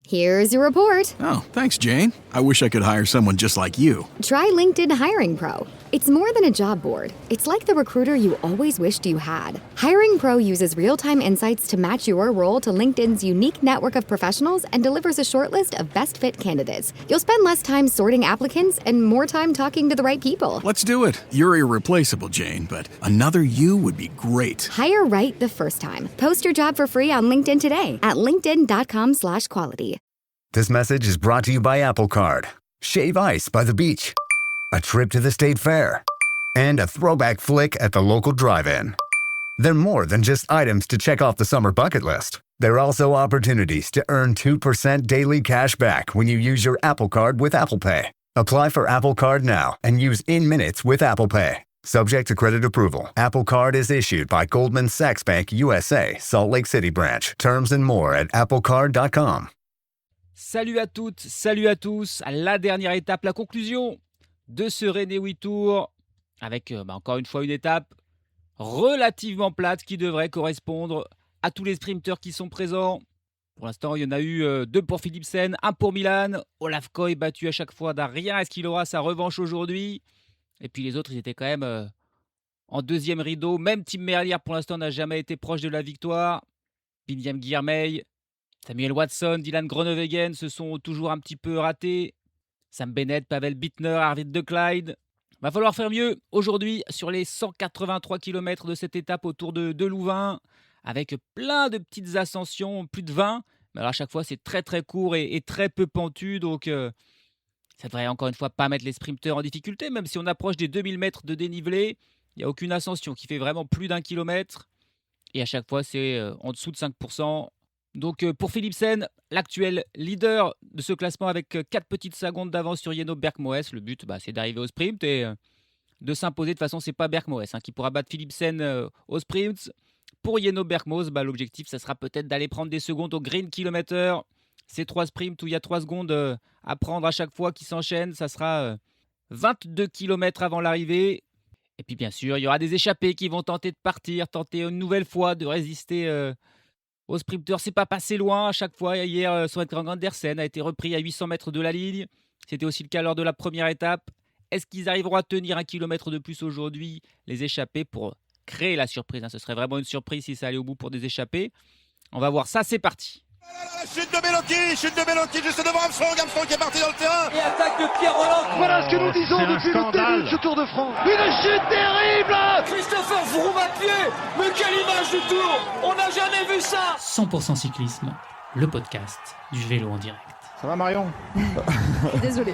Here's your report. Oh, thanks, Jane. I wish I could hire someone just like you. Try LinkedIn Hiring Pro. It's more than a job board. It's like the recruiter you always wished you had. Hiring Pro uses real-time insights to match your role to LinkedIn's unique network of professionals and delivers a short list of best fit candidates. You'll spend less time sorting applicants and more time talking to the right people. Let's do it. You're irreplaceable, Jane, but another you would be great. Hire right the first time. Post your job for free on LinkedIn today at linkedin.com/quality. This message is brought to you by Apple Card. Shave ice by the beach. A trip to the state fair. And a throwback flick at the local drive-in. They're more than just items to check off the summer bucket list. They're also opportunities to earn 2% daily cash back when you use your Apple Card with Apple Pay. Apply for Apple Card now and use in-minutes with Apple Pay. Subject to credit approval. Apple Card is issued by Goldman Sachs Bank USA, Salt Lake City branch. Terms and more at applecard.com. Salut à toutes, salut à tous. À la dernière étape, la conclusion de ce René Oui Tour. Avec encore une fois une étape relativement plate qui devrait correspondre à tous les sprinteurs qui sont présents. Pour l'instant, il y en a eu 2 pour Philipsen, 1 pour Milan. Olaf Koy battu à chaque fois d'un rien. Est-ce qu'il aura sa revanche aujourd'hui? Et puis les autres, ils étaient quand même en deuxième rideau. Même Tim Merlier, pour l'instant, n'a jamais été proche de la victoire. William Guillermey, Samuel Watson, Dylan Groenewegen se sont toujours un petit peu ratés. Sam Bennett, Pavel Bittner, Arvid de Clyde. Va falloir faire mieux aujourd'hui sur les 183 km de cette étape autour de Louvain, avec plein de petites ascensions, plus de 20. Mais alors à chaque fois, c'est très très court et très peu pentu. Donc ça devrait encore une fois pas mettre les sprinteurs en difficulté. Même si on approche des 2000 mètres de dénivelé, il n'y a aucune ascension qui fait vraiment plus d'1 kilomètre. Et à chaque fois, c'est en dessous de 5%. Donc pour Philipsen, l'actuel leader de ce classement avec 4 petites secondes d'avance sur Jenno Bergmoes. Le but, c'est d'arriver au sprint et de s'imposer. De toute façon, ce n'est pas Bergmoes qui pourra battre Philipsen au sprint. Pour Jenno Bergmoes, l'objectif, ça sera peut-être d'aller prendre des secondes au green kilomètre. Ces 3 sprints où il y a 3 secondes à prendre à chaque fois qui s'enchaînent, ça sera 22 km avant l'arrivée. Et puis bien sûr, il y aura des échappés qui vont tenter de partir, tenter une nouvelle fois de résister aux sprinteurs. C'est pas passé loin à chaque fois. Hier, Søren Kragh Andersen a été repris à 800 mètres de la ligne. C'était aussi le cas lors de la première étape. Est-ce qu'ils arriveront à tenir 1 kilomètre de plus aujourd'hui, les échappés, pour créer la surprise? Ce serait vraiment une surprise si ça allait au bout pour des échappés. On va voir ça, c'est parti. Chute de Beloki, juste devant Armstrong qui est parti dans le terrain. Et attaque de Pierre Rolland. Voilà ce que nous disons depuis le début de ce Tour de France. Une chute terrible. Christopher Froome à pied. Mais quelle image du Tour. On n'a jamais vu ça. 100% cyclisme, le podcast du vélo en direct. Ça va Marion? Désolé.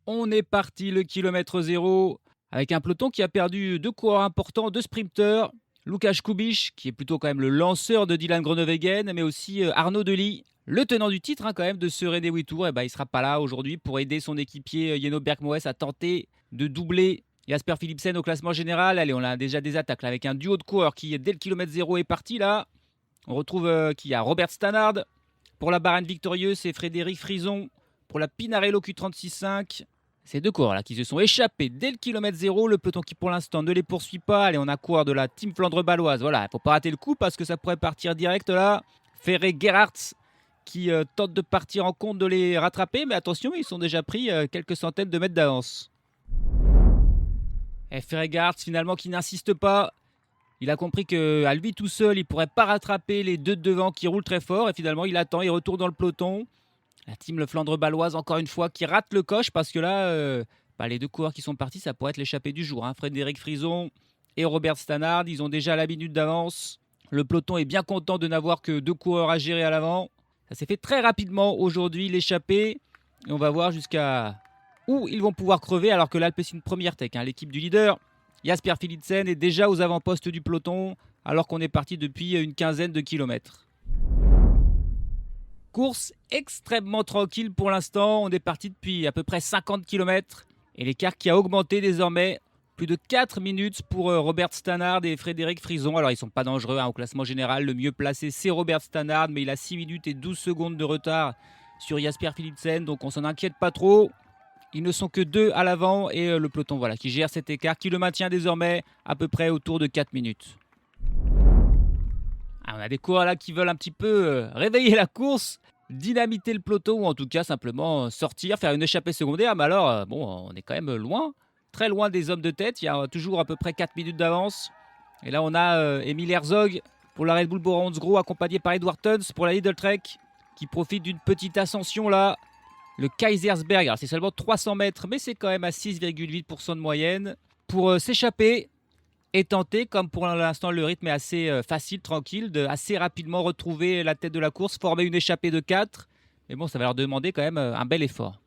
On est parti, le kilomètre 0, avec un peloton qui a perdu 2 coureurs importants, 2 sprinteurs. Lukáš Kubíš, qui est plutôt quand même le lanceur de Dylan Groenewegen, mais aussi Arnaud Delis, le tenant du titre quand même de ce René Oui Tour. Il ne sera pas là aujourd'hui pour aider son équipier Jenno Bergmoes à tenter de doubler Jasper Philipsen au classement général. Allez, on a déjà des attaques là, avec un duo de coureurs qui, dès le kilomètre 0, est parti là. On retrouve qu'il y a Robert Stannard pour la Bahrain victorieuse et Frédéric Frison pour la Pinarello Q36.5. Ces 2 coureurs là qui se sont échappés dès le kilomètre 0. Le peloton qui pour l'instant ne les poursuit pas. Allez, on a coureur de la Team Flandre Baloise. Voilà, il ne faut pas rater le coup parce que ça pourrait partir direct là. Ferré Gerhardt qui tente de partir en compte de les rattraper. Mais attention, ils sont déjà pris quelques centaines de mètres d'avance. Et Ferré Gerhardt finalement qui n'insiste pas. Il a compris qu'à lui tout seul, il ne pourrait pas rattraper les 2 de devant qui roulent très fort. Et finalement, il attend, il retourne dans le peloton. La team Le Flandre Baloise, encore une fois, qui rate le coche parce que là, les 2 coureurs qui sont partis, ça pourrait être l'échappée du jour. Frédéric Frison et Robert Stannard, ils ont déjà la minute d'avance. Le peloton est bien content de n'avoir que 2 coureurs à gérer à l'avant. Ça s'est fait très rapidement aujourd'hui, l'échappée. Et on va voir jusqu'à où ils vont pouvoir crever alors que l'Alpecin Première Tech, l'équipe du leader, Jasper Philipsen, est déjà aux avant-postes du peloton alors qu'on est parti depuis une quinzaine de kilomètres. Course extrêmement tranquille pour l'instant. On est parti depuis à peu près 50 km. Et l'écart qui a augmenté désormais. Plus de 4 minutes pour Robert Stannard et Frédéric Frison. Alors ils ne sont pas dangereux au classement général. Le mieux placé c'est Robert Stannard. Mais il a 6 minutes et 12 secondes de retard sur Jasper Philipsen. Donc on s'en inquiète pas trop. Ils ne sont que 2 à l'avant. Et le peloton qui gère cet écart. Qui le maintient désormais à peu près autour de 4 minutes. On a des coureurs là qui veulent un petit peu réveiller la course, dynamiter le peloton ou en tout cas simplement sortir, faire une échappée secondaire. Mais alors, on est quand même loin, très loin des hommes de tête. Il y a toujours à peu près 4 minutes d'avance. Et là, on a Emil Herzog pour la Red Bull Bora Hansgrohe, accompagné par Edward Theuns pour la Lidl Trek, qui profite d'une petite ascension là. Le Kaisersberg, alors c'est seulement 300 mètres, mais c'est quand même à 6,8% de moyenne. Pour s'échapper et tenter, comme pour l'instant le rythme est assez facile, tranquille, de assez rapidement retrouver la tête de la course, former une échappée de 4. Mais bon, ça va leur demander quand même un bel effort.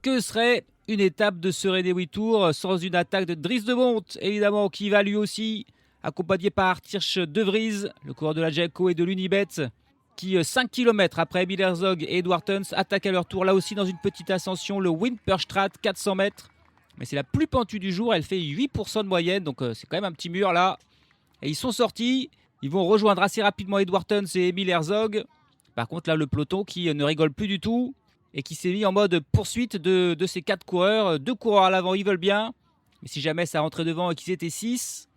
Que serait une étape de ce René Tour sans une attaque de Dries de Bondt, évidemment, qui va lui aussi, accompagné par Arthur De Vries, le coureur de la Jayco et de l'Unibet, qui 5 km après Emil Herzog et Edward Theuns attaquent à leur tour là aussi dans une petite ascension, le Wimperstraat, 400 mètres. Mais c'est la plus pentue du jour, elle fait 8% de moyenne, donc c'est quand même un petit mur là. Et ils sont sortis, ils vont rejoindre assez rapidement Edward Theuns et Emil Herzog. Par contre là, le peloton qui ne rigole plus du tout et qui s'est mis en mode poursuite de ces 4 coureurs. 2 coureurs à l'avant, ils veulent bien. Mais si jamais ça rentrait devant et qu'ils étaient 6,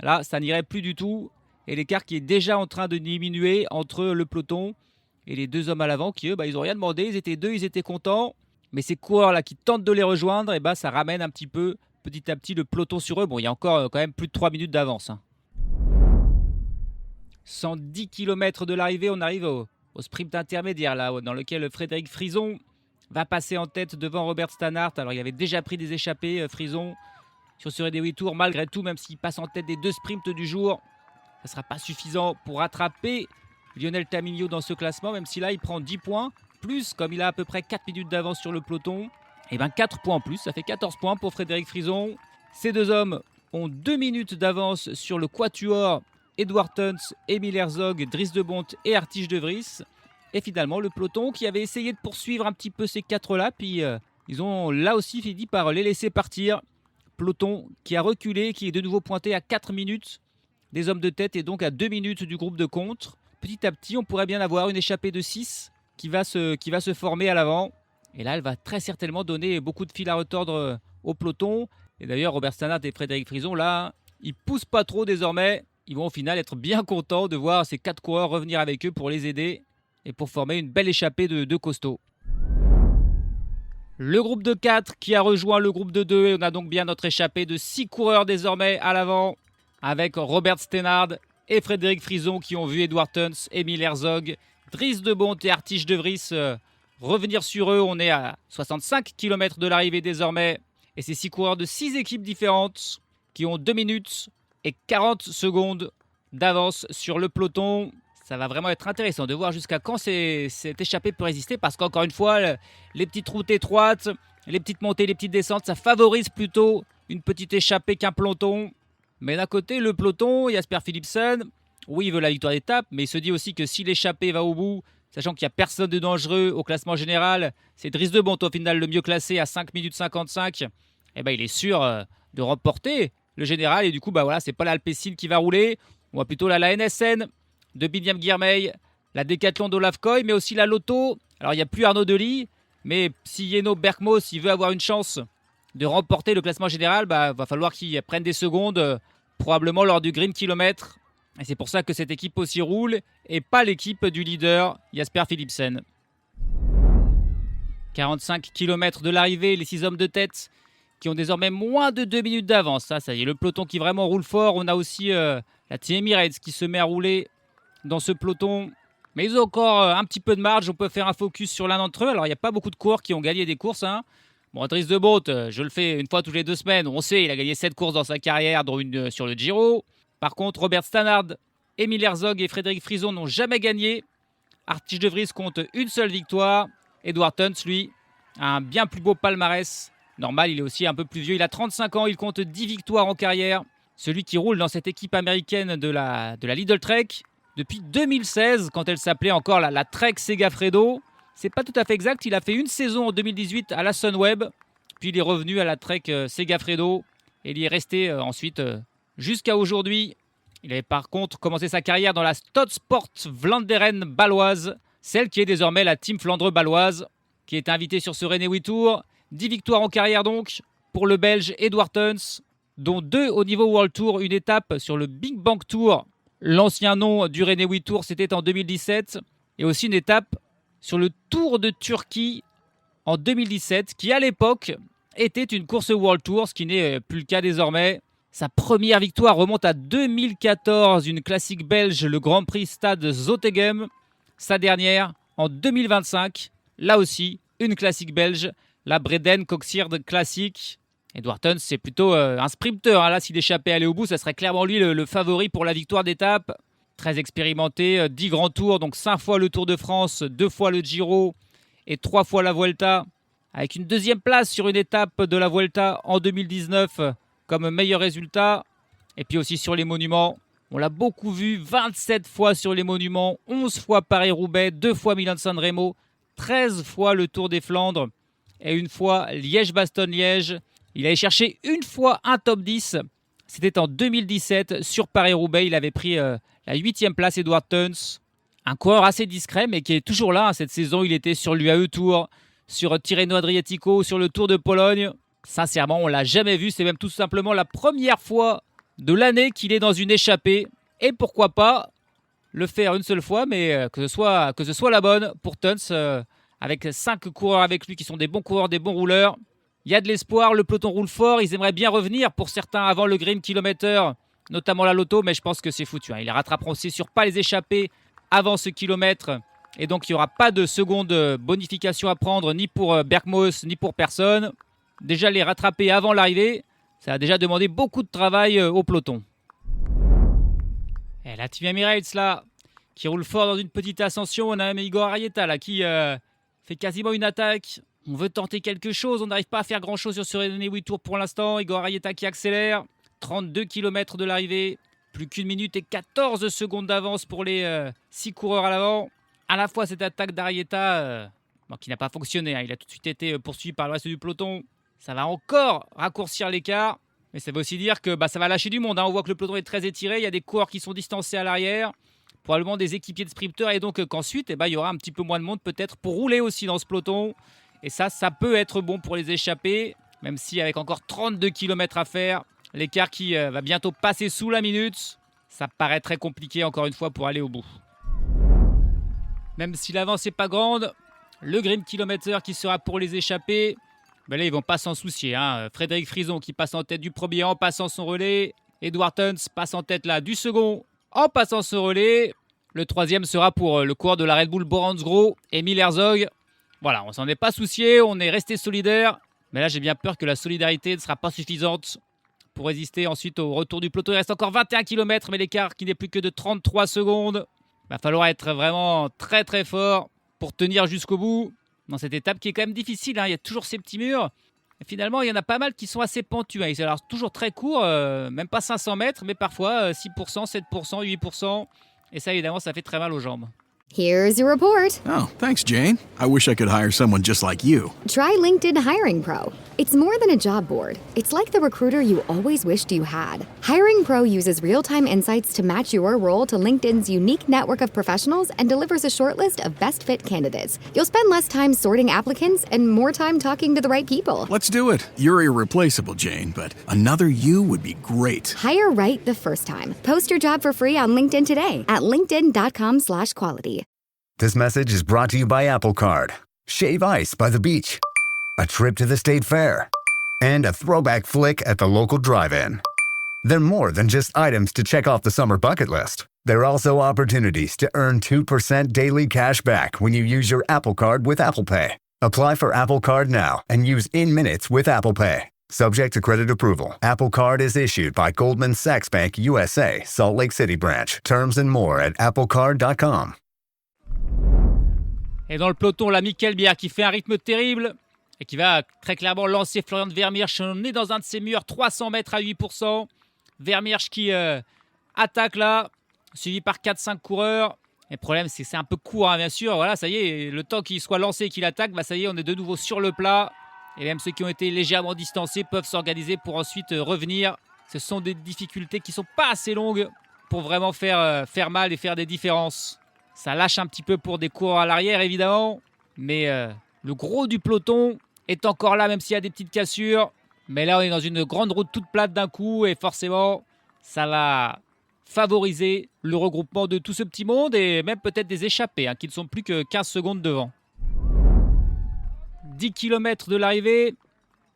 là, ça n'irait plus du tout. Et l'écart qui est déjà en train de diminuer entre le peloton et les 2 hommes à l'avant qui, eux, ils n'ont rien demandé. Ils étaient 2, ils étaient contents. Mais ces coureurs-là qui tentent de les rejoindre, ça ramène un petit peu, petit à petit, le peloton sur eux. Bon, il y a encore quand même plus de 3 minutes d'avance. 110 km de l'arrivée, on arrive au sprint intermédiaire, là, dans lequel Frédéric Frison va passer en tête devant Robert Stannard. Alors, il avait déjà pris des échappées, Frison, sur ce René Tour. Malgré tout, même s'il passe en tête des 2 sprints du jour, ça ne sera pas suffisant pour rattraper Lionel Tamigno dans ce classement, même si là, il prend 10 points. Plus, comme il a à peu près 4 minutes d'avance sur le peloton, 4 points en plus, ça fait 14 points pour Frédéric Frison. Ces 2 hommes ont 2 minutes d'avance sur le quatuor Edward Theuns, Emil Herzog, Dries de Bondt et Arthur De Vries. Et finalement, le peloton qui avait essayé de poursuivre un petit peu ces 4-là, puis ils ont là aussi fini par les laisser partir. Peloton qui a reculé, qui est de nouveau pointé à 4 minutes des hommes de tête et donc à 2 minutes du groupe de contre. Petit à petit, on pourrait bien avoir une échappée de 6 qui va se former à l'avant. Et là, elle va très certainement donner beaucoup de fil à retordre au peloton. Et d'ailleurs, Robert Stannard et Frédéric Frison, là, ils poussent pas trop désormais. Ils vont au final être bien contents de voir ces 4 coureurs revenir avec eux pour les aider et pour former une belle échappée de costauds. Le groupe de 4 qui a rejoint le groupe de 2. Et on a donc bien notre échappée de 6 coureurs désormais à l'avant avec Robert Stannard et Frédéric Frison qui ont vu Edward Theuns, Emil Herzog, Dries de Bondt et Arthur De Vries revenir sur eux. On est à 65 km de l'arrivée désormais. Et ces 6 coureurs de 6 équipes différentes qui ont 2 minutes et 40 secondes d'avance sur le peloton. Ça va vraiment être intéressant de voir jusqu'à quand cette échappée peut résister. Parce qu'encore une fois, les petites routes étroites, les petites montées, les petites descentes, ça favorise plutôt une petite échappée qu'un peloton. Mais d'un côté, le peloton, Jasper Philipsen, oui, il veut la victoire d'étape, mais il se dit aussi que si l'échappée va au bout, sachant qu'il n'y a personne de dangereux au classement général, c'est Dries de Bondt au final le mieux classé à 5 minutes 55, il est sûr de remporter le général. Et du coup, c'est pas l'Alpecin qui va rouler, on voit plutôt la NSN de Biniam Girmay, la Decathlon d'Olaf Koy, mais aussi la Lotto. Alors, il n'y a plus Arnaud Delis, mais si Yeno Berkmos, il veut avoir une chance de remporter le classement général, va falloir qu'il prenne des secondes, probablement lors du Green Kilomètre. Et c'est pour ça que cette équipe aussi roule et pas l'équipe du leader Jasper Philipsen. 45 km de l'arrivée, les 6 hommes de tête qui ont désormais moins de 2 minutes d'avance. Ça y est, le peloton qui vraiment roule fort. On a aussi la Team Emirates qui se met à rouler dans ce peloton. Mais ils ont encore un petit peu de marge. On peut faire un focus sur l'un d'entre eux. Alors, il n'y a pas beaucoup de coureurs qui ont gagné des courses. Bon, Dries de Bondt, je le fais une fois toutes les 2 semaines. On sait, il a gagné 7 courses dans sa carrière, dont une sur le Giro. Par contre, Robert Stannard, Emil Herzog et Frédéric Frison n'ont jamais gagné. Arthur De Vries compte une seule victoire. Edward Theuns, lui, a un bien plus beau palmarès. Normal, il est aussi un peu plus vieux. Il a 35 ans, il compte 10 victoires en carrière. Celui qui roule dans cette équipe américaine de la Lidl Trek depuis 2016, quand elle s'appelait encore la Trek Segafredo. C'est pas tout à fait exact, il a fait une saison en 2018 à la Sunweb, puis il est revenu à la Trek Segafredo et il y est resté ensuite jusqu'à aujourd'hui. Il avait par contre commencé sa carrière dans la Stodsport Vlaanderen baloise, celle qui est désormais la Team Flandre baloise, qui est invitée sur ce René Tour. 10 victoires en carrière donc pour le Belge Edward Theuns, dont 2 au niveau World Tour, une étape sur le Big Bang Tour L'ancien nom du René Tour, c'était en 2017. Et aussi une étape sur le Tour de Turquie en 2017, qui à l'époque était une course World Tour, ce qui n'est plus le cas désormais. Sa première victoire remonte à 2014, une classique belge, le Grand Prix Stade Zottegem. Sa dernière en 2025, là aussi, une classique belge, la Breden Coxierde Classic. Edward Theuns, c'est plutôt un sprinter. Là, s'il échappait à aller au bout, ça serait clairement lui le favori pour la victoire d'étape. Très expérimenté, 10 grands tours, donc 5 fois le Tour de France, 2 fois le Giro et 3 fois la Vuelta. Avec une deuxième place sur une étape de la Vuelta en 2019 comme meilleur résultat. Et puis aussi sur les monuments, on l'a beaucoup vu, 27 fois sur les monuments, 11 fois Paris-Roubaix, 2 fois Milan-San Remo, 13 fois le Tour des Flandres et une fois Liège-Bastogne-Liège. Il allait chercher une fois un top 10. C'était en 2017 sur Paris-Roubaix. Il avait pris la 8e place, Edward Theuns. Un coureur assez discret, mais qui est toujours là. Cette saison, il était sur l'UAE Tour, sur Tirreno Adriatico, sur le Tour de Pologne. Sincèrement, on ne l'a jamais vu. C'est même tout simplement la première fois de l'année qu'il est dans une échappée. Et pourquoi pas le faire une seule fois, mais que ce soit la bonne pour Theuns, avec 5 coureurs avec lui qui sont des bons coureurs, des bons rouleurs. Il y a de l'espoir, le peloton roule fort, ils aimeraient bien revenir pour certains avant le Green Kilometer, notamment la Lotto, mais je pense que c'est foutu. Ils les rattraperont, c'est sûr, pas les échapper avant ce kilomètre. Et donc il n'y aura pas de seconde bonification à prendre, ni pour Bergmos, ni pour personne. Déjà les rattraper avant l'arrivée, ça a déjà demandé beaucoup de travail au peloton. Et la Team Emirates là, qui roule fort dans une petite ascension. On a même Igor Arrieta là, qui fait quasiment une attaque. On veut tenter quelque chose, on n'arrive pas à faire grand chose sur ce René Tour pour l'instant. Igor Arrieta qui accélère, 32 km de l'arrivée, plus qu'une minute et 14 secondes d'avance pour les 6 coureurs à l'avant. À la fois cette attaque d'Arrieta, qui n'a pas fonctionné, il a tout de suite été poursuivi par le reste du peloton. Ça va encore raccourcir l'écart, mais ça veut aussi dire que ça va lâcher du monde. On voit que le peloton est très étiré, il y a des coureurs qui sont distancés à l'arrière, probablement des équipiers de sprinteurs, et donc qu'ensuite il y aura un petit peu moins de monde peut-être pour rouler aussi dans ce peloton. Et ça peut être bon pour les échapper, même si avec encore 32 km à faire, l'écart qui va bientôt passer sous la minute, ça paraît très compliqué encore une fois pour aller au bout. Même si l'avance n'est pas grande, le Green Kilometer qui sera pour les échapper, là ils vont pas s'en soucier. Frédéric Frison qui passe en tête du premier en passant son relais. Edward Theuns passe en tête là du second en passant ce relais. Le troisième sera pour le coureur de la Red Bull Boransgro, Emil Herzog. Voilà, on s'en est pas soucié, on est resté solidaire. Mais là, j'ai bien peur que la solidarité ne sera pas suffisante pour résister ensuite au retour du peloton. Il reste encore 21 km, mais l'écart qui n'est plus que de 33 secondes. Il va falloir être vraiment très très fort pour tenir jusqu'au bout dans cette étape qui est quand même difficile. Il y a toujours ces petits murs. Et finalement, il y en a pas mal qui sont assez pentus. Ils sont toujours très courts, même pas 500 mètres, mais parfois 6%, 7%, 8%. Et ça, évidemment, ça fait très mal aux jambes. Here's your report. Oh, thanks, Jane. I wish I could hire someone just like you. Try LinkedIn Hiring Pro. It's more than a job board. It's like the recruiter you always wished you had. Hiring Pro uses real-time insights to match your role to LinkedIn's unique network of professionals and delivers a shortlist of best fit candidates. You'll spend less time sorting applicants and more time talking to the right people. Let's do it. You're irreplaceable, Jane, but another you would be great. Hire right the first time. Post your job for free on LinkedIn today at linkedin.com/quality. This message is brought to you by Apple Card. Shave ice by the beach. A trip to the state fair. And a throwback flick at the local drive-in. They're more than just items to check off the summer bucket list. They're also opportunities to earn 2% daily cash back when you use your Apple Card with Apple Pay. Apply for Apple Card now and use in-minutes with Apple Pay. Subject to credit approval. Apple Card is issued by Goldman Sachs Bank USA, Salt Lake City branch. Terms and more at applecard.com. Et dans le peloton, là, Michael Bier qui fait un rythme terrible et qui va très clairement lancer Florian Vermeersch. On est dans un de ses murs, 300 mètres à 8%. Vermeersch qui attaque là, suivi par 4-5 coureurs. Et le problème, c'est que c'est un peu court, bien sûr. Voilà, ça y est, le temps qu'il soit lancé et qu'il attaque, ça y est, on est de nouveau sur le plat. Et même ceux qui ont été légèrement distancés peuvent s'organiser pour ensuite revenir. Ce sont des difficultés qui ne sont pas assez longues pour vraiment faire mal et faire des différences. Ça lâche un petit peu pour des coureurs à l'arrière, évidemment. Mais le gros du peloton est encore là, même s'il y a des petites cassures. Mais là, on est dans une grande route toute plate d'un coup. Et forcément, ça va favoriser le regroupement de tout ce petit monde et même peut-être des échappés qui ne sont plus que 15 secondes devant. 10 km de l'arrivée.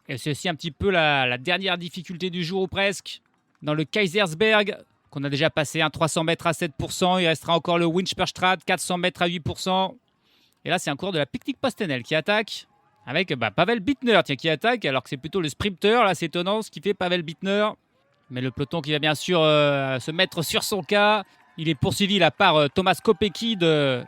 Et c'est aussi un petit peu la dernière difficulté du jour ou presque. Dans le Kaisersberg, qu'on a déjà passé 300 mètres à 7%. Il restera encore le Winchperstraat, 400 mètres à 8%. Et là, c'est un coureur de la Picnic Pastenel qui attaque. Avec Pavel Bittner qui attaque, alors que c'est plutôt le sprinter. Là, c'est étonnant ce qui fait Pavel Bittner. Mais le peloton qui va bien sûr se mettre sur son cas. Il est poursuivi là par Thomas Kopecky de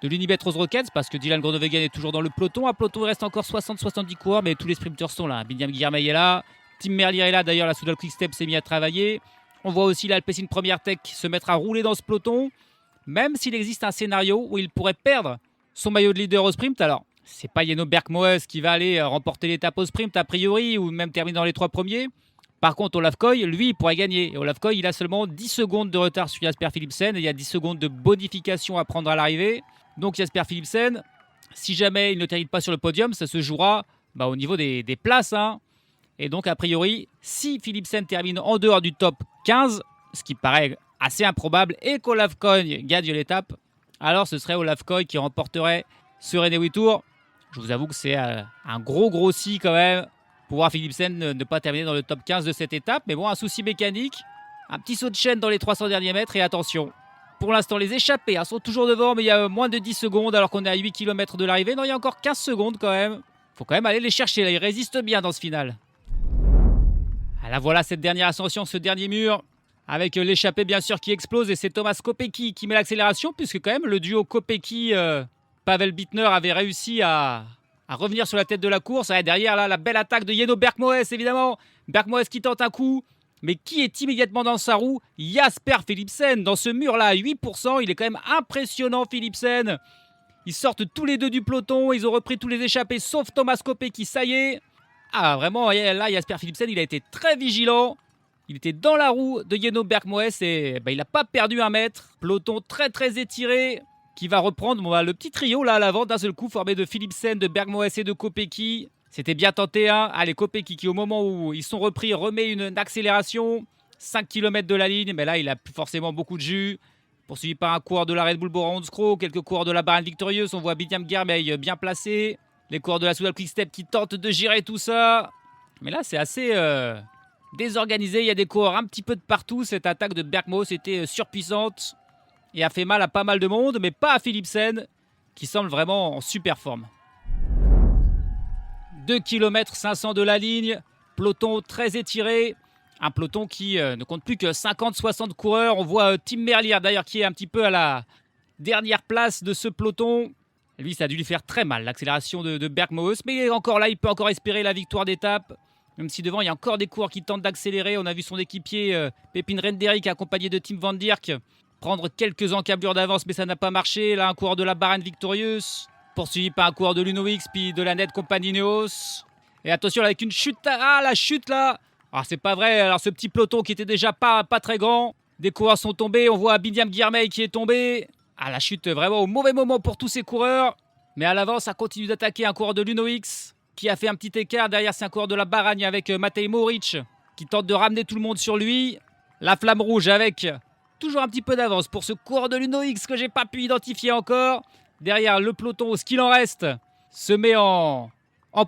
l'Unibet Rose Rockets, parce que Dylan Groenewegen est toujours dans le peloton. À peloton, il reste encore 60-70 coureurs, mais tous les sprinters sont là. Binyam Girmay est là. Tim Merlier est là. D'ailleurs, la Soudal Quick-Step s'est mis à travailler. On voit aussi l'Alpecin Première Tech se mettre à rouler dans ce peloton. Même s'il existe un scénario où il pourrait perdre son maillot de leader au sprint. Alors, c'est pas Jeno Bergmoes qui va aller remporter l'étape au sprint a priori, ou même terminer dans les 3 premiers. Par contre, Olaf Koy, lui, il pourrait gagner. Et Olaf Koy, il a seulement 10 secondes de retard sur Jasper Philipsen. Et il y a 10 secondes de bonification à prendre à l'arrivée. Donc Jasper Philipsen, si jamais il ne termine pas sur le podium, ça se jouera au niveau des places. Et donc, a priori, si Philipsen termine en dehors du top 15, ce qui paraît assez improbable, et qu'Olaf Koy gagne l'étape, alors ce serait Olaf Koy qui remporterait ce René Tour. Je vous avoue que c'est un gros si quand même pour voir Philipsen ne pas terminer dans le top 15 de cette étape. Mais bon, un souci mécanique, un petit saut de chaîne dans les 300 derniers mètres. Et attention, pour l'instant, les échappés sont toujours devant, mais il y a moins de 10 secondes alors qu'on est à 8 km de l'arrivée. Non, il y a encore 15 secondes quand même. Il faut quand même aller les chercher, là. Ils résistent bien dans ce final. Là, voilà cette dernière ascension, ce dernier mur, avec l'échappé bien sûr qui explose. Et c'est Thomas Kopecky qui met l'accélération, puisque quand même le duo Kopecky-Pavel Bittner avait réussi à revenir sur la tête de la course. Derrière, là, la belle attaque de Jeno Bergmoes, évidemment. Bergmoes qui tente un coup. Mais qui est immédiatement dans sa roue? Jasper Philipsen, dans ce mur-là, à 8%. Il est quand même impressionnant, Philipsen. Ils sortent tous les deux du peloton. Ils ont repris tous les échappés, sauf Thomas Kopecky. Ça y est. Vraiment, là, Jasper Philipsen, il a été très vigilant. Il était dans la roue de Jeno Bergmoes et il n'a pas perdu un mètre. Peloton très étiré qui va reprendre le petit trio là à l'avant d'un seul coup, formé de Philipsen, de Bergmoes et de Kopecky. C'était bien tenté. Allez, Kopecky qui, au moment où ils sont repris, remet une accélération. 5 km de la ligne, mais là, il a plus forcément beaucoup de jus. Poursuivi par un coureur de la Red Bull Bora Hansgrohe, quelques coureurs de la Bahrain Victorieuse. On voit Binyam Girmay bien placé. Les coureurs de la Soudal Quick-Step qui tentent de gérer tout ça. Mais là, c'est assez désorganisé. Il y a des coureurs un petit peu de partout. Cette attaque de Bergmoes était surpuissante et a fait mal à pas mal de monde, mais pas à Philipsen, qui semble vraiment en super forme. 2 km 500 de la ligne, peloton très étiré, un peloton qui ne compte plus que 50-60 coureurs. On voit Tim Merlier d'ailleurs qui est un petit peu à la dernière place de ce peloton. Lui, ça a dû lui faire très mal, l'accélération de Bergmoes, mais il est encore là, il peut encore espérer la victoire d'étape. Même si devant, il y a encore des coureurs qui tentent d'accélérer. On a vu son équipier Pepin Renderick accompagné de Tim Van Dierk prendre quelques encablures d'avance, mais ça n'a pas marché. Là, un coureur de la Bahrain Victorieuse, poursuivi par un coureur de l'Uno X, puis de la Net Compagnie Neos. Et attention, avec une chute. La chute là. C'est pas vrai. Alors, ce petit peloton qui était déjà pas très grand. Des coureurs sont tombés. On voit Binyam Girmay qui est tombé. La chute vraiment au mauvais moment pour tous ces coureurs. Mais à l'avant, ça continue d'attaquer un coureur de l'Uno X qui a fait un petit écart. Derrière, c'est un coureur de la Bahrain avec Matej Moric qui tente de ramener tout le monde sur lui. La flamme rouge avec toujours un petit peu d'avance pour ce coureur de l'Uno X que j'ai pas pu identifier encore. Derrière, le peloton, ce qu'il en reste, se met en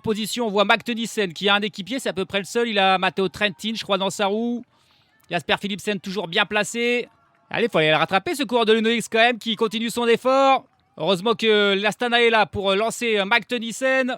position. On voit Mac Tennyson qui a un équipier, c'est à peu près le seul. Il a Matteo Trentin, je crois, dans sa roue. Jasper Philipsen toujours bien placé. Allez, il faut aller le rattraper, ce coureur de l'Uno X quand même, qui continue son effort. Heureusement que l'Astana est là pour lancer Mac Tennyson.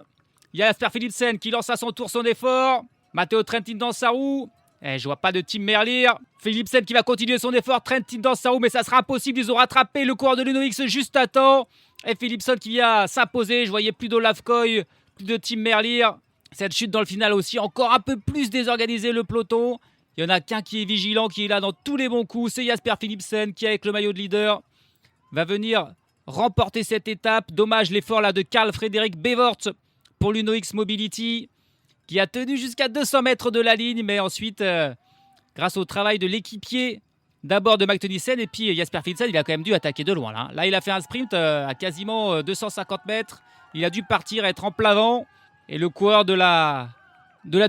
Il y a Jasper Philipsen qui lance à son tour son effort. Matteo Trentin dans sa roue. Je vois pas de Tim Merlier. Philipsen qui va continuer son effort. Trentin dans sa roue, mais ça sera impossible. Ils ont rattrapé le coureur de l'Uno X juste à temps. Et Philipsen qui vient s'imposer. Je voyais plus d'Olaf Koy, plus de Tim Merlier. Cette chute dans le final aussi, encore un peu plus désorganisé le peloton. Il y en a qu'un qui est vigilant, qui est là dans tous les bons coups. C'est Jasper Philipsen qui, avec le maillot de leader, va venir remporter cette étape. Dommage l'effort là de Carl Frederick Bevort pour l'Uno X Mobility, qui a tenu jusqu'à 200 mètres de la ligne, mais ensuite, grâce au travail de l'équipier, d'abord de Mac Tennyson, et puis Jasper Philipsen, il a quand même dû attaquer de loin. Là, il a fait un sprint à quasiment 250 mètres. Il a dû partir, être en plein vent. Et le coureur de la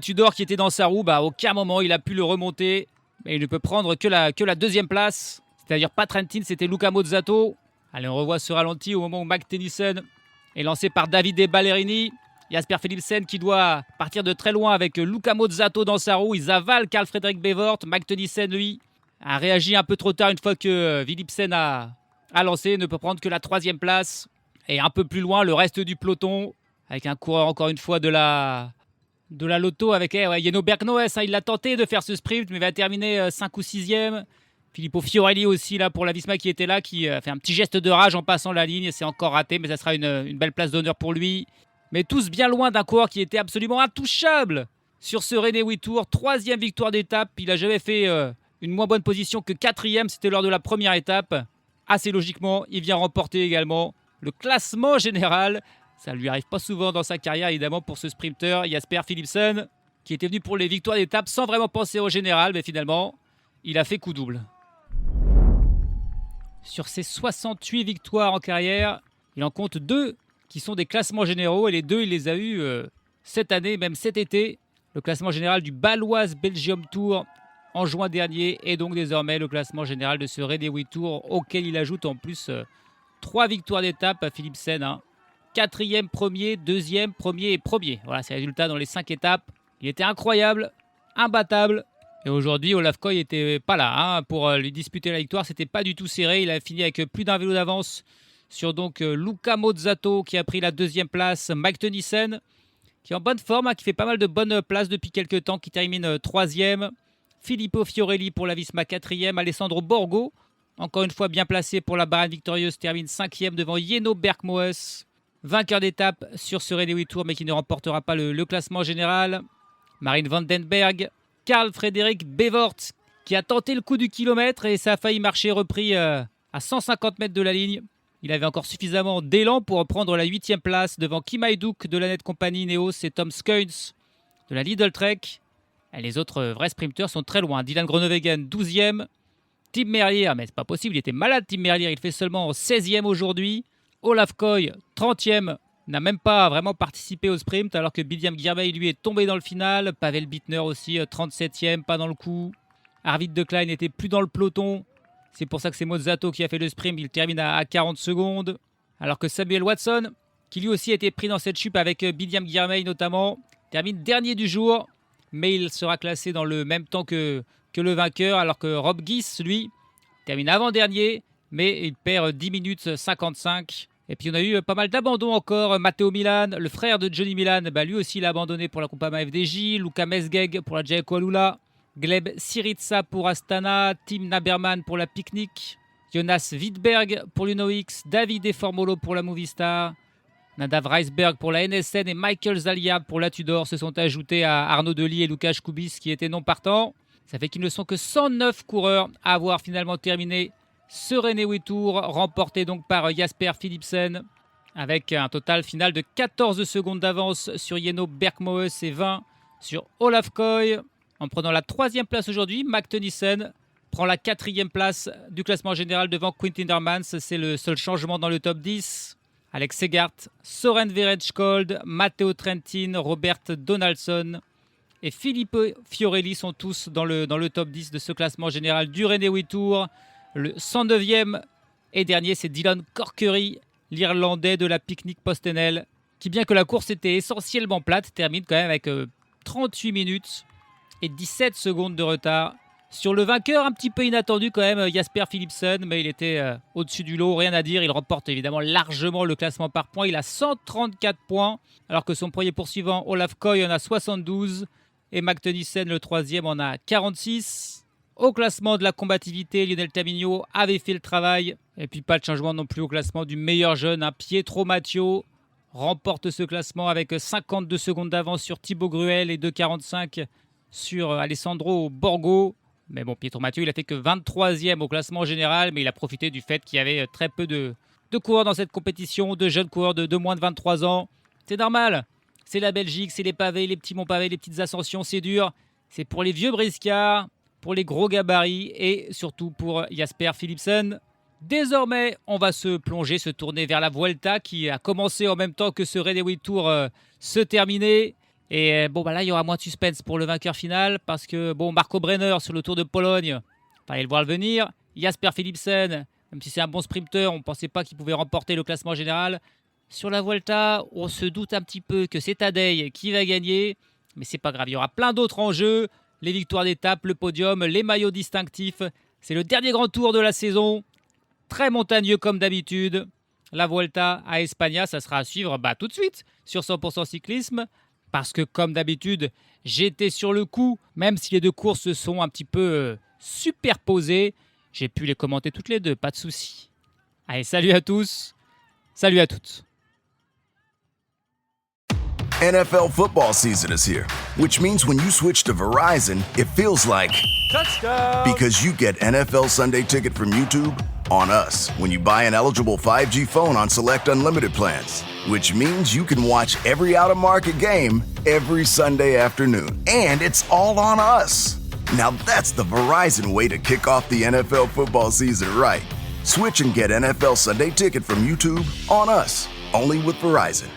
Tudor qui était dans sa roue, à aucun moment il a pu le remonter. Mais il ne peut prendre que la deuxième place. C'est-à-dire pas Trentin, c'était Luca Mozzato. Allez, on revoit ce ralenti au moment où Mac Tennyson est lancé par Davide Ballerini. Jasper Philipsen qui doit partir de très loin avec Luca Mozzato dans sa roue. Ils avalent Carl-Fredrik Bevort. Mac Tennyson, lui, a réagi un peu trop tard une fois que Philipsen a lancé. Ne peut prendre que la troisième place. Et un peu plus loin, le reste du peloton. Avec un coureur, encore une fois, de la Lotto. Avec Jenno Bergnoes. Il a tenté de faire ce sprint, mais va terminer 5 ou 6e. Filippo Fiorelli aussi, là, pour la Visma qui était là, qui a fait un petit geste de rage en passant la ligne. C'est encore raté, mais ça sera une belle place d'honneur pour lui. Mais tous bien loin d'un coureur qui était absolument intouchable sur ce René Witt Tour. 3e victoire d'étape. Il n'a jamais fait une moins bonne position que 4e. C'était lors de la première étape. Assez logiquement, il vient remporter également le classement général. Ça ne lui arrive pas souvent dans sa carrière, évidemment, pour ce sprinter Jasper Philipsen, qui était venu pour les victoires d'étape sans vraiment penser au général. Mais finalement, il a fait coup double. Sur ses 68 victoires en carrière, il en compte 2 qui sont des classements généraux. Et les 2, il les a eus cette année, même cet été. Le classement général du Baloise Belgium Tour en juin dernier. Et donc désormais le classement général de ce René Witt Tour, auquel il ajoute en plus 3 victoires d'étape à Philipsen. 4e, 1er, 2e, 1er et 1er. Voilà, c'est le résultat dans les 5 étapes. Il était incroyable, imbattable. Et aujourd'hui, Olaf Koy n'était pas là pour lui disputer la victoire. C'était pas du tout serré. Il a fini avec plus d'un vélo d'avance sur donc Luca Mozzato qui a pris la 2e place. Mike Tennyson qui est en bonne forme, qui fait pas mal de bonnes places depuis quelques temps, qui termine 3e. Filippo Fiorelli pour la Visma 4e. Alessandro Borgo, encore une fois bien placé pour la Bahrain victorieuse, termine 5e devant Jenno Bergmoes. Vainqueur d'étape sur ce René Witt Tour, mais qui ne remportera pas le classement général. Marine Vandenberg, Carl-Fredrik Bevort qui a tenté le coup du kilomètre et ça a failli marcher, repris à 150 mètres de la ligne. Il avait encore suffisamment d'élan pour prendre la 8e place devant Kim Hajduk de la Net Company Neos et Tom Skeuns de la Lidl Trek. Et les autres vrais sprinteurs sont très loin. Dylan Groenewegen 12e. Tim Merlier, mais c'est pas possible, il était malade Tim Merlier, il fait seulement 16e aujourd'hui. Olaf Koy 30e, n'a même pas vraiment participé au sprint alors que Bidiam Girmay lui est tombé dans le final. Pavel Bittner aussi 37e, pas dans le coup. Arvid De Klein n'était plus dans le peloton. C'est pour ça que c'est Mozzato qui a fait le sprint. Il termine à 40 secondes. Alors que Samuel Watson, qui lui aussi a été pris dans cette chute avec Bidiam Girmay notamment, termine dernier du jour. Mais il sera classé dans le même temps que le vainqueur. Alors que Rob Gies, lui, termine avant-dernier. Mais il perd 10 minutes 55. Et puis on a eu pas mal d'abandons encore. Matteo Milan, le frère de Johnny Milan, lui aussi il a abandonné pour la Groupama FDJ. Luka Mesgeg pour la Jayco Alula. Gleb Syriza pour Astana, Tim Naberman pour la Picnic, Jonas Wittberg pour l'UNOX, David Formolo pour la Movistar, Nadav Reisberg pour la NSN et Michael Zaliab pour la Tudor se sont ajoutés à Arnaud Delis et Lukáš Kubis qui étaient non partants. Ça fait qu'ils ne sont que 109 coureurs à avoir finalement terminé ce René Witt Tour, remporté donc par Jasper Philipsen, avec un total final de 14 secondes d'avance sur Jenno Bergmoes et 20 sur Olaf Koy. En prenant la 3e place aujourd'hui, Mac Tennyson prend la 4e place du classement général devant Quintin Hermans. C'est le seul changement dans le top 10. Alex Segart, Soren Verejkold, Matteo Trentin, Robert Donaldson et Filippo Fiorelli sont tous dans le top 10 de ce classement général du René Witt Tour. Le 109e et dernier, c'est Dylan Corkery, l'Irlandais de la Picnic Postenel, qui bien que la course était essentiellement plate, termine quand même avec 38 minutes et 17 secondes de retard sur le vainqueur, un petit peu inattendu quand même, Jasper Philipsen, mais il était au-dessus du lot, rien à dire. Il remporte évidemment largement le classement par points. Il a 134 points, alors que son premier poursuivant, Olaf Koy, en a 72 et Mac Tennyson, le 3e, en a 46. Au classement de la combativité, Lionel Tamigno avait fait le travail. Et puis pas de changement non plus au classement du meilleur jeune, Pietro Matteo remporte ce classement avec 52 secondes d'avance sur Thibaut Gruel et 2,45 sur Alessandro Borgo. Mais bon, Pietro Matteo, il a fait que 23e au classement général, mais il a profité du fait qu'il y avait très peu de coureurs dans cette compétition, de jeunes coureurs de moins de 23 ans. C'est normal, c'est la Belgique, c'est les pavés, les petits monts pavés, les petites ascensions, c'est dur. C'est pour les vieux briscards, pour les gros gabarits et surtout pour Jasper Philipsen. Désormais, on va se plonger, se tourner vers la Vuelta qui a commencé en même temps que ce René Witt Tour se terminait. Et bon, là, il y aura moins de suspense pour le vainqueur final parce que, Marco Brenner sur le Tour de Pologne, fallait le voir le venir. Jasper Philipsen, même si c'est un bon sprinter, on ne pensait pas qu'il pouvait remporter le classement général. Sur la Vuelta, on se doute un petit peu que c'est Tadej qui va gagner, mais c'est pas grave, il y aura plein d'autres enjeux. Les victoires d'étape, le podium, les maillots distinctifs. C'est le dernier grand tour de la saison. Très montagneux comme d'habitude. La Vuelta à España, ça sera à suivre tout de suite sur 100% cyclisme. Parce que comme d'habitude, j'étais sur le coup. Même si les deux courses se sont un petit peu superposées, j'ai pu les commenter toutes les deux, pas de souci. Allez, salut à tous, salut à toutes. NFL football season is here, which means when you switch to Verizon, it feels like Touchdown! because you get NFL Sunday Ticket from YouTube on us when you buy an eligible 5G phone on select unlimited plans, which means you can watch every out-of-market game every Sunday afternoon, and it's all on us. Now that's the Verizon way to kick off the NFL football season right. Switch and get NFL Sunday Ticket from YouTube on us, only with Verizon.